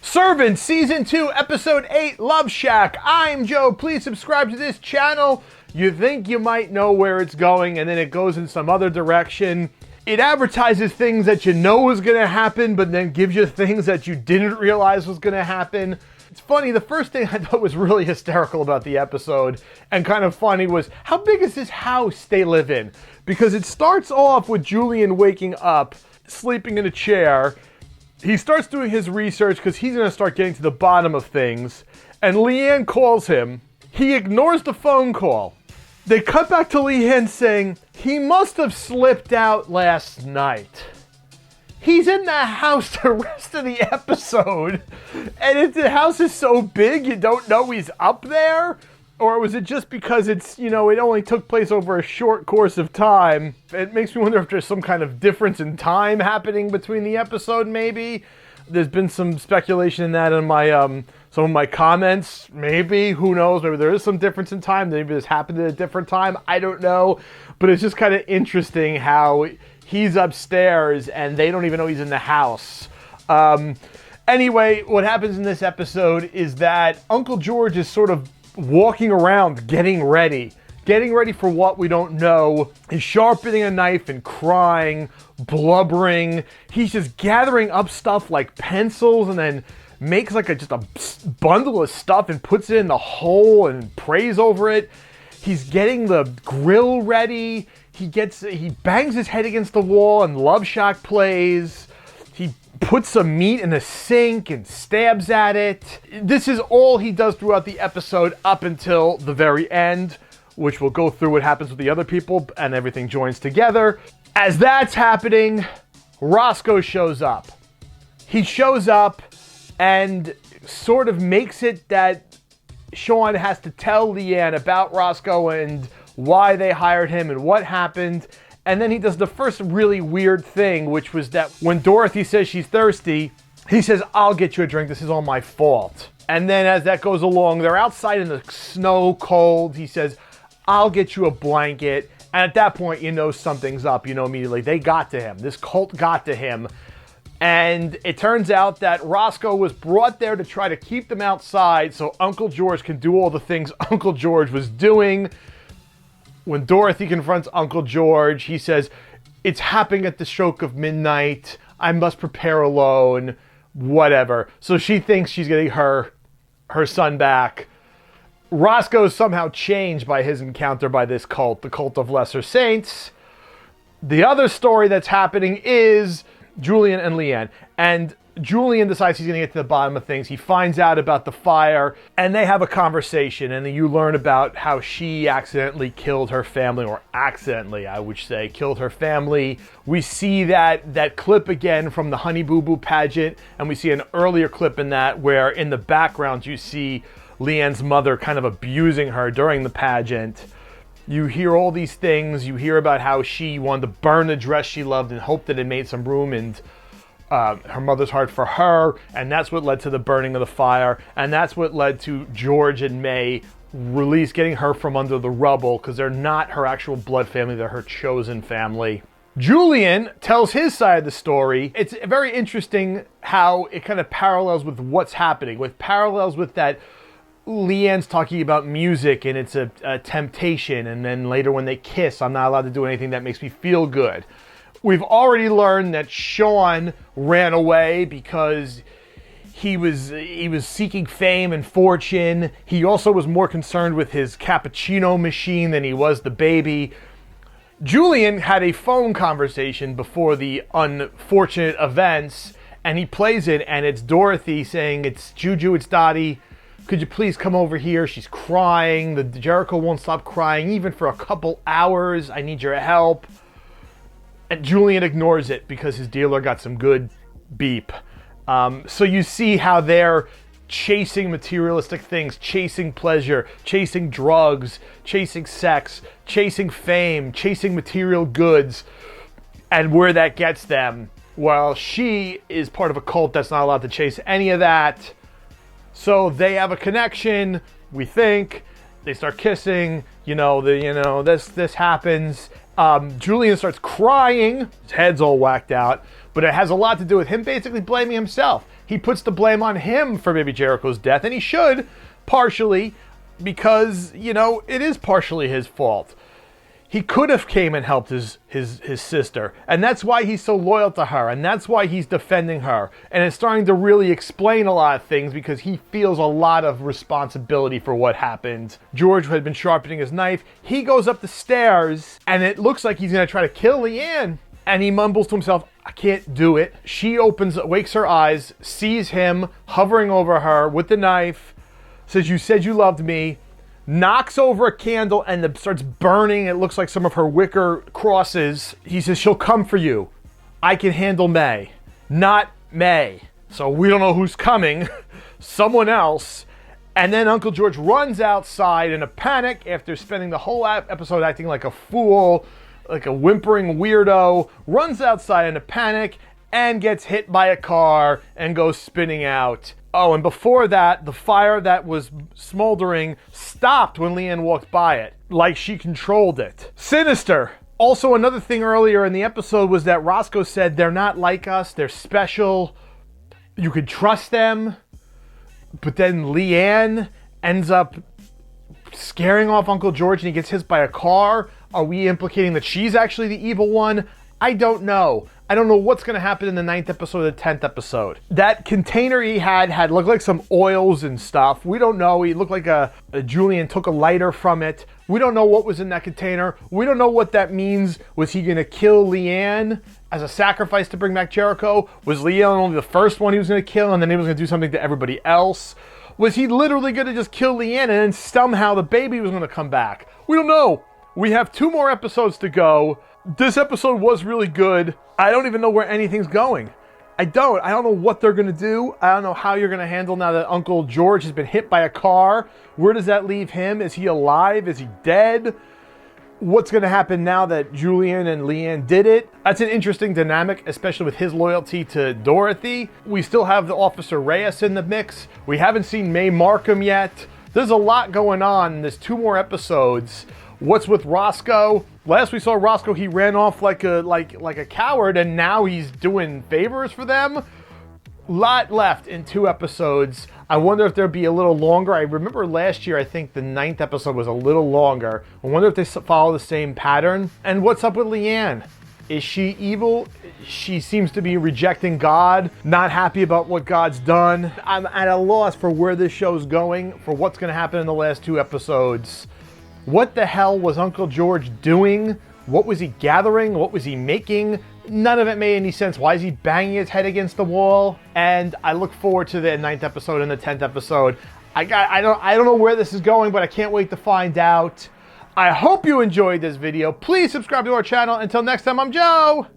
Servant, Season 2, Episode 8, Loveshack. I'm Joe. Please subscribe to this channel. You think you might know where it's going, and then it goes in some other direction. It advertises things that you know was going to happen, but then gives you things that you didn't realize was going to happen. It's funny, the first thing I thought was really hysterical about the episode, and kind of funny, was how big is this house they live in? Because it starts off with Julian waking up, sleeping in a chair. He starts doing his research because he's going to start getting to the bottom of things. And Leanne calls him. He ignores the phone call. They cut back to Leanne saying, he must have slipped out last night. He's in the house the rest of the episode. And if the house is so big, you don't know he's up there? Or was it just because it's, it only took place over a short course of time? It makes me wonder if there's some kind of difference in time happening between the episode, maybe. There's been some speculation in that in my some of my comments. Maybe, who knows? Maybe there is some difference in time. Maybe this happened at a different time. I don't know. But it's just kind of interesting how he's upstairs and they don't even know he's in the house. Anyway, what happens in this episode is that Uncle George is sort of walking around getting ready for what we don't know. He's sharpening a knife and crying, blubbering. He's just gathering up stuff like pencils and then makes like just a bundle of stuff and puts it in the hole and prays over it. He's getting the grill ready. He bangs his head against the wall and Loveshack plays. He puts some meat in a sink and stabs at it. This is all he does throughout the episode up until the very end, which we'll go through what happens with the other people and everything joins together. As that's happening, Roscoe shows up. He shows up and sort of makes it that Sean has to tell Leanne about Roscoe and why they hired him and what happened. And then he does the first really weird thing, which was that when Dorothy says she's thirsty, he says, I'll get you a drink. This is all my fault. And then as that goes along, they're outside in the snow cold. He says, I'll get you a blanket. And at that point, you know something's up. You know immediately. They got to him. This cult got to him. And it turns out that Roscoe was brought there to try to keep them outside so Uncle George can do all the things Uncle George was doing. When Dorothy confronts Uncle George, he says, it's happening at the stroke of midnight. I must prepare alone. Whatever. So she thinks she's getting her son back. Roscoe is somehow changed by his encounter by this cult, the cult of lesser saints. The other story that's happening is Julian and Leanne. And Julian decides he's going to get to the bottom of things. He finds out about the fire, and they have a conversation, and then you learn about how she accidentally killed her family, or accidentally, I would say, killed her family. We see that clip again from the Honey Boo Boo pageant, and we see an earlier clip in that where in the background you see Leanne's mother kind of abusing her during the pageant. You hear all these things. You hear about how she wanted to burn the dress she loved and hoped that it made some room and her mother's heart for her, and that's what led to the burning of the fire, and that's what led to George and May getting her from under the rubble, because they're not her actual blood family, they're her chosen family. Julian tells his side of the story. It's very interesting how it kind of parallels with what's happening, with parallels with that Leanne's talking about music and it's a temptation, and then later when they kiss, I'm not allowed to do anything that makes me feel good. We've already learned that Sean ran away because he was seeking fame and fortune. He also was more concerned with his cappuccino machine than he was the baby. Julian had a phone conversation before the unfortunate events, and he plays it, and it's Dorothy saying, it's Juju, it's Dottie. Could you please come over here? She's crying. The Jericho won't stop crying even for a couple hours. I need your help. And Julian ignores it because his dealer got some good beep. So you see how they're chasing materialistic things, chasing pleasure, chasing drugs, chasing sex, chasing fame, chasing material goods, and where that gets them. While she is part of a cult that's not allowed to chase any of that. So they have a connection, we think, They start kissing, this happens. Julian starts crying, his head's all whacked out, but it has a lot to do with him basically blaming himself. He puts the blame on him for baby Jericho's death, and he should, partially, because, it is partially his fault. He could have came and helped his sister, and that's why he's so loyal to her, and that's why he's defending her. And it's starting to really explain a lot of things because he feels a lot of responsibility for what happened. George had been sharpening his knife. He goes up the stairs, and it looks like he's going to try to kill Leanne. And he mumbles to himself, I can't do it. She wakes her eyes, sees him hovering over her with the knife, says, you said you loved me, knocks over a candle and it starts burning. It looks like some of her wicker crosses. He says, she'll come for you. I can handle May, not May. So we don't know who's coming, someone else. And then Uncle George runs outside in a panic after spending the whole episode acting like a fool, like a whimpering weirdo, runs outside in a panic and gets hit by a car and goes spinning out. Oh, and before that, the fire that was smoldering stopped when Leanne walked by it, like she controlled it. Sinister. Also, another thing earlier in the episode was that Roscoe said they're not like us, they're special, you could trust them. But then Leanne ends up scaring off Uncle George and he gets hit by a car. Are we implicating that she's actually the evil one? I don't know. I don't know what's going to happen in the 9th episode or the 10th episode. That container he had looked like some oils and stuff. We don't know. He looked like a Julian took a lighter from it. We don't know what was in that container. We don't know what that means. Was he going to kill Leanne as a sacrifice to bring back Jericho? Was Leanne only the first one he was going to kill and then he was going to do something to everybody else? Was he literally going to just kill Leanne and then somehow the baby was going to come back? We don't know. We have 2 more episodes to go. This episode was really good. I don't even know where anything's going. I don't know what they're going to do. I don't know how you're going to handle now that Uncle George has been hit by a car. Where does that leave him? Is he alive? Is he dead? What's going to happen now that Julian and Leanne did it? That's an interesting dynamic, especially with his loyalty to Dorothy. We still have the Officer Reyes in the mix. We haven't seen Mae Markham yet. There's a lot going on. There's 2 more episodes. What's with Roscoe? Last we saw Roscoe, he ran off like a coward, and now he's doing favors for them. Lot left in 2 episodes. I wonder if there'll be a little longer. I remember last year, I think the 9th episode was a little longer. I wonder if they follow the same pattern. And what's up with Leanne? Is she evil? She seems to be rejecting God, not happy about what God's done. I'm at a loss for where this show's going, for what's going to happen in the last 2 episodes. What the hell was Uncle George doing? What was he gathering? What was he making? None of it made any sense. Why is he banging his head against the wall? And I look forward to the 9th episode and the 10th episode. I don't know where this is going, but I can't wait to find out. I hope you enjoyed this video. Please subscribe to our channel. Until next time, I'm Joe.